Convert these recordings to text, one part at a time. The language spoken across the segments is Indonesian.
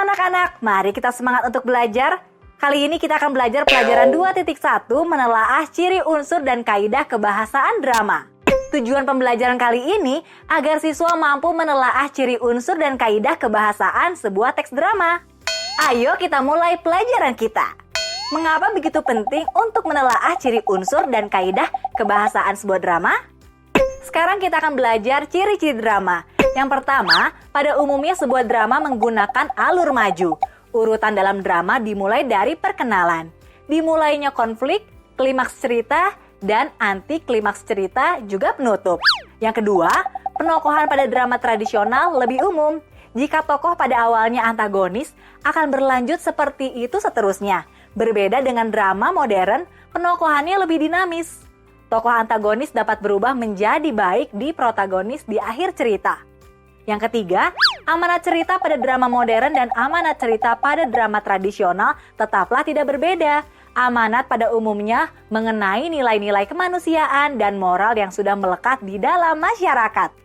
anak-anak, mari kita semangat untuk belajar. Kali ini kita akan belajar pelajaran 2.1 menelaah ciri unsur dan kaidah kebahasaan drama. Tujuan pembelajaran kali ini agar siswa mampu menelaah ciri unsur dan kaidah kebahasaan sebuah teks drama. Ayo kita mulai pelajaran kita. Mengapa begitu penting untuk menelaah ciri unsur dan kaidah kebahasaan sebuah drama? Sekarang kita akan belajar ciri-ciri drama. Yang pertama, pada umumnya sebuah drama menggunakan alur maju. Urutan dalam drama dimulai dari perkenalan. Dimulainya konflik, klimaks cerita, dan anti klimaks cerita juga penutup. Yang kedua, penokohan pada drama tradisional lebih umum. Jika tokoh pada awalnya antagonis, akan berlanjut seperti itu seterusnya. Berbeda dengan drama modern, penokohannya lebih dinamis. Tokoh antagonis dapat berubah menjadi baik di protagonis di akhir cerita. Yang ketiga, amanat cerita pada drama modern dan amanat cerita pada drama tradisional tetaplah tidak berbeda. Amanat pada umumnya mengenai nilai-nilai kemanusiaan dan moral yang sudah melekat di dalam masyarakat.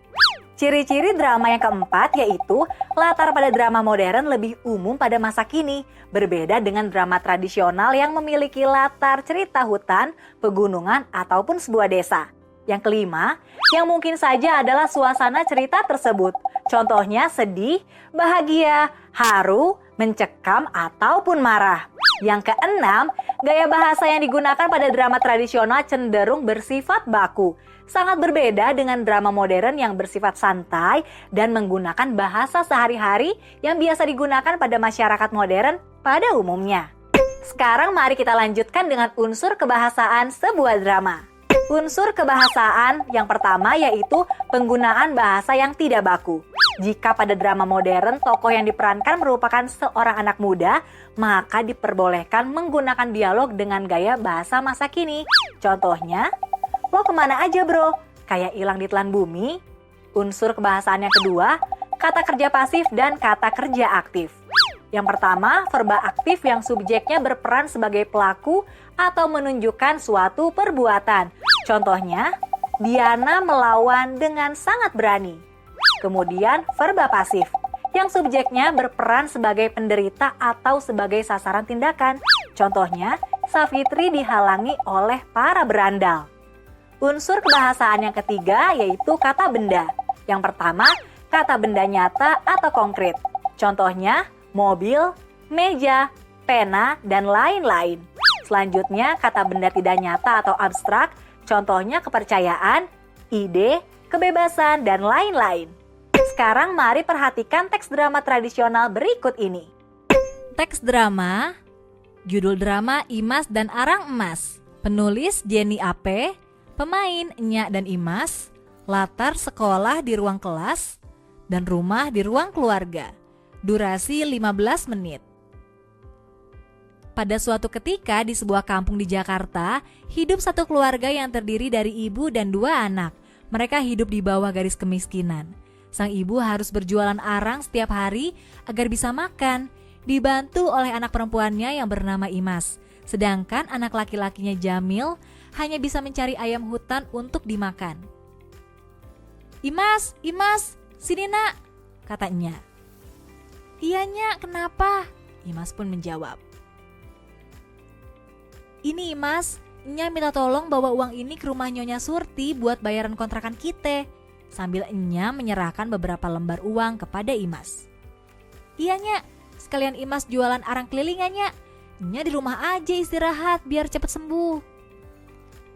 Ciri-ciri drama yang keempat yaitu latar pada drama modern lebih umum pada masa kini, berbeda dengan drama tradisional yang memiliki latar cerita hutan, pegunungan, ataupun sebuah desa. Yang kelima, yang mungkin saja adalah suasana cerita tersebut. Contohnya sedih, bahagia, haru, mencekam, ataupun marah. Yang keenam, gaya bahasa yang digunakan pada drama tradisional cenderung bersifat baku. Sangat berbeda dengan drama modern yang bersifat santai dan menggunakan bahasa sehari-hari yang biasa digunakan pada masyarakat modern pada umumnya. Sekarang mari kita lanjutkan dengan unsur kebahasaan sebuah drama. Unsur kebahasaan yang pertama yaitu penggunaan bahasa yang tidak baku. Jika pada drama modern tokoh yang diperankan merupakan seorang anak muda, maka diperbolehkan menggunakan dialog dengan gaya bahasa masa kini. Contohnya, "Lo kemana aja bro? Kayak hilang di telan bumi." Unsur kebahasaan yang kedua, kata kerja pasif dan kata kerja aktif. Yang pertama, verba aktif yang subjeknya berperan sebagai pelaku atau menunjukkan suatu perbuatan. Contohnya, Diana melawan dengan sangat berani. Kemudian, verba pasif yang subjeknya berperan sebagai penderita atau sebagai sasaran tindakan. Contohnya, Savitri dihalangi oleh para berandal. Unsur kebahasaan yang ketiga yaitu kata benda. Yang pertama, kata benda nyata atau konkret. Contohnya, mobil, meja, pena, dan lain-lain. Selanjutnya, kata benda tidak nyata atau abstrak. Contohnya kepercayaan, ide, kebebasan, dan lain-lain. Sekarang mari perhatikan teks drama tradisional berikut ini. Teks drama, judul drama Imas dan Arang Emas. Penulis Jenny Ape, pemain Nya dan Imas, latar sekolah di ruang kelas, dan rumah di ruang keluarga. Durasi 15 menit. Pada suatu ketika di sebuah kampung di Jakarta, hidup satu keluarga yang terdiri dari ibu dan dua anak. Mereka hidup di bawah garis kemiskinan. Sang ibu harus berjualan arang setiap hari agar bisa makan, dibantu oleh anak perempuannya yang bernama Imas. Sedangkan anak laki-lakinya Jamil hanya bisa mencari ayam hutan untuk dimakan. "Imas, Imas, sini nak," katanya. "Iya Nyak, kenapa?" Imas pun menjawab. "Ini Imas, Nya minta tolong bawa uang ini ke rumah Nyonya Surti buat bayaran kontrakan kita." Sambil Nya menyerahkan beberapa lembar uang kepada Imas. "Iya Nyak, sekalian Imas jualan arang keliling ya Nyak. Nya di rumah aja istirahat biar cepat sembuh."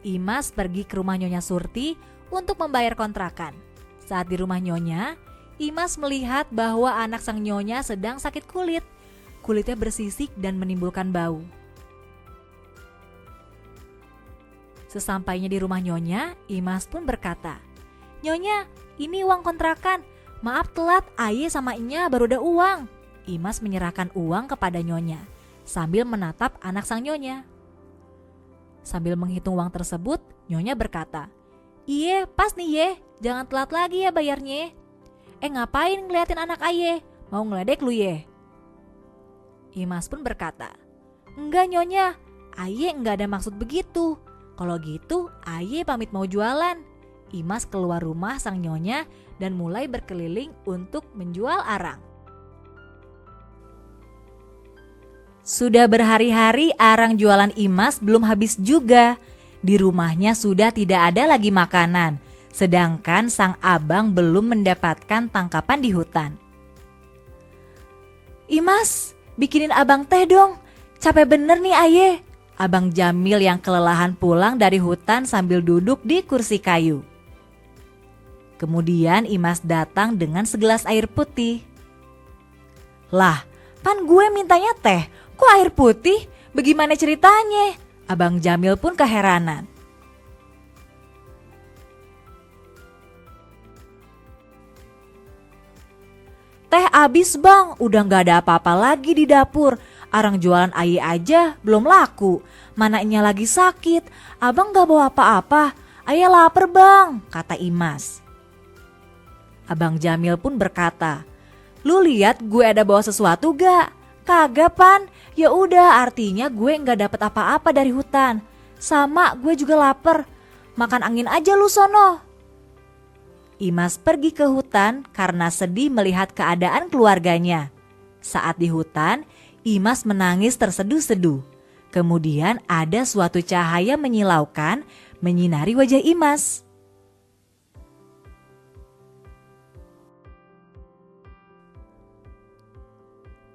Imas pergi ke rumah Nyonya Surti untuk membayar kontrakan. Saat di rumah Nyonya, Imas melihat bahwa anak sang Nyonya sedang sakit kulit. Kulitnya bersisik dan menimbulkan bau. Sesampainya di rumah Nyonya, Imas pun berkata, "Nyonya, ini uang kontrakan. Maaf telat, Aye sama Nya baru ada uang." Imas menyerahkan uang kepada Nyonya sambil menatap anak sang Nyonya. Sambil menghitung uang tersebut, Nyonya berkata, "Iye, pas nih ye, jangan telat lagi ya bayarnya." Ngapain ngeliatin anak Aye? Mau ngeledek lu ye?" Imas pun berkata, "Enggak Nyonya, Aye enggak ada maksud begitu. Kalau gitu, Aye pamit mau jualan." Imas keluar rumah sang Nyonya dan mulai berkeliling untuk menjual arang. Sudah berhari-hari arang jualan Imas belum habis juga. Di rumahnya sudah tidak ada lagi makanan, sedangkan sang abang belum mendapatkan tangkapan di hutan. "Imas, bikinin abang teh dong, capek bener nih aye." Abang Jamil yang kelelahan pulang dari hutan sambil duduk di kursi kayu. Kemudian Imas datang dengan segelas air putih. "Lah, pan gue mintanya teh, kok air putih? Bagaimana ceritanya?" Abang Jamil pun keheranan. "Teh abis bang, udah gak ada apa-apa lagi di dapur. Arang jualan aye aja belum laku. Mananya lagi sakit, abang gak bawa apa-apa. Aye lapar bang," kata Imas. Abang Jamil pun berkata, "Lu lihat gue ada bawa sesuatu gak?" "Kagak pan, ya udah artinya gue gak dapet apa-apa dari hutan. Sama gue juga lapar, makan angin aja lu sono." Imas pergi ke hutan karena sedih melihat keadaan keluarganya. Saat di hutan, Imas menangis terseduh-seduh. Kemudian ada suatu cahaya menyilaukan menyinari wajah Imas.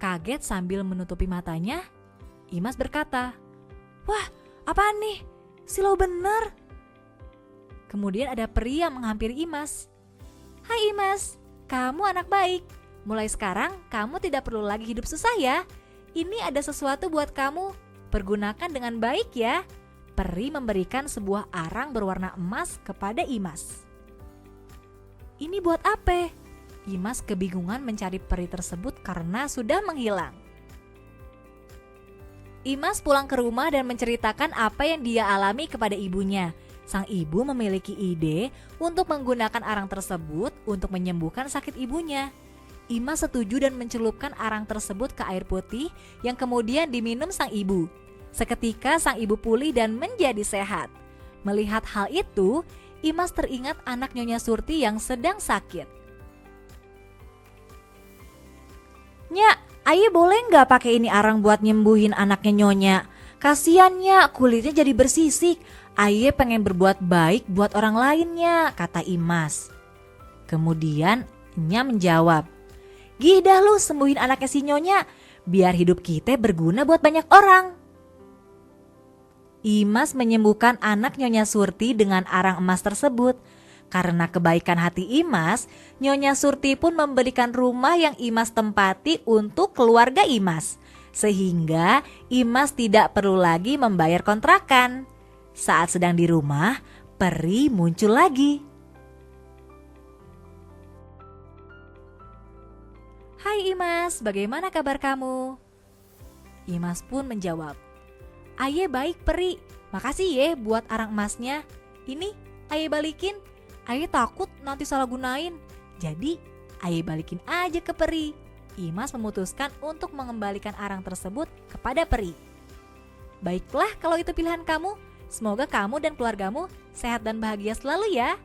Kaget sambil menutupi matanya, Imas berkata, "Wah, apaan nih? Silau bener." Kemudian ada peri yang menghampiri Imas. "Hai Imas, kamu anak baik. Mulai sekarang kamu tidak perlu lagi hidup susah ya. Ini ada sesuatu buat kamu. Pergunakan dengan baik ya." Peri memberikan sebuah arang berwarna emas kepada Imas. "Ini buat apa?" Imas kebingungan mencari peri tersebut karena sudah menghilang. Imas pulang ke rumah dan menceritakan apa yang dia alami kepada ibunya. Sang ibu memiliki ide untuk menggunakan arang tersebut untuk menyembuhkan sakit ibunya. Imas setuju dan mencelupkan arang tersebut ke air putih yang kemudian diminum sang ibu. Seketika sang ibu pulih dan menjadi sehat. Melihat hal itu, Imas teringat anak Nyonya Surti yang sedang sakit. "Nya, aye boleh nggak pakai ini arang buat nyembuhin anaknya Nyonya? Kasian Nya, kulitnya jadi bersisik. Aye pengen berbuat baik buat orang lainnya," kata Imas. Kemudian Nya menjawab, "Gidah lu sembuhin anaknya si Nyonya, biar hidup kita berguna buat banyak orang." Imas menyembuhkan anak Nyonya Surti dengan arang emas tersebut. Karena kebaikan hati Imas, Nyonya Surti pun memberikan rumah yang Imas tempati untuk keluarga Imas. Sehingga Imas tidak perlu lagi membayar kontrakan. Saat sedang di rumah, peri muncul lagi. "Hai Imas, bagaimana kabar kamu?" Imas pun menjawab, "Aye baik peri, makasih ye buat arang emasnya. Ini aye balikin. Aye takut nanti salah gunain. Jadi aye balikin aja ke peri." Imas memutuskan untuk mengembalikan arang tersebut kepada peri. "Baiklah kalau itu pilihan kamu. Semoga kamu dan keluargamu sehat dan bahagia selalu ya."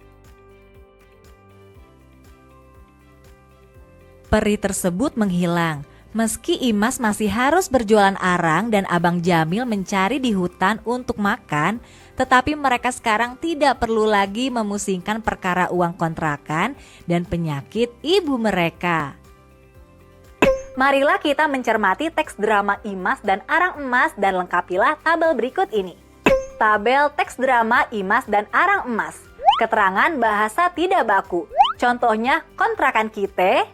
Peri tersebut menghilang. Meski Imas masih harus berjualan arang dan Abang Jamil mencari di hutan untuk makan, tetapi mereka sekarang tidak perlu lagi memusingkan perkara uang kontrakan dan penyakit ibu mereka. Marilah kita mencermati teks drama Imas dan Arang Emas dan lengkapilah tabel berikut ini. Tabel teks drama Imas dan Arang Emas. Keterangan bahasa tidak baku. Contohnya kontrakan kita,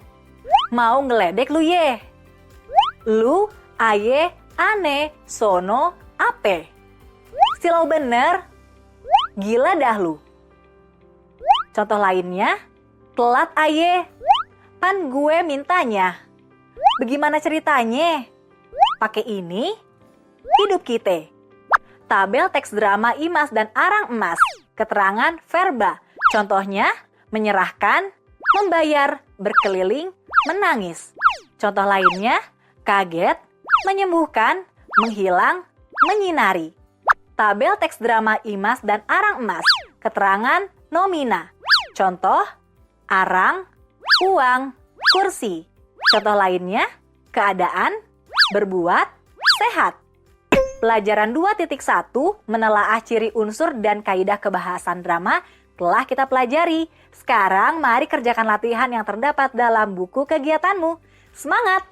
mau ngeledek lu ye. Lu, aye, ane, sono, ape. Silau bener. Gila dah lu. Contoh lainnya, telat aye. Pan gue mintanya. Bagaimana ceritanya? Pakai ini, hidup kita. Tabel teks drama Imas dan Arang Emas. Keterangan verba. Contohnya, menyerahkan, membayar, berkeliling, menangis. Contoh lainnya, kaget, menyembuhkan, menghilang, menyinari. Tabel teks drama Imas dan Arang Emas. Keterangan nomina. Contoh, arang, uang, kursi. Contoh lainnya, keadaan, berbuat, sehat. Pelajaran 2.1 menelaah ciri unsur dan kaidah kebahasan drama telah kita pelajari. Sekarang mari kerjakan latihan yang terdapat dalam buku kegiatanmu. Semangat!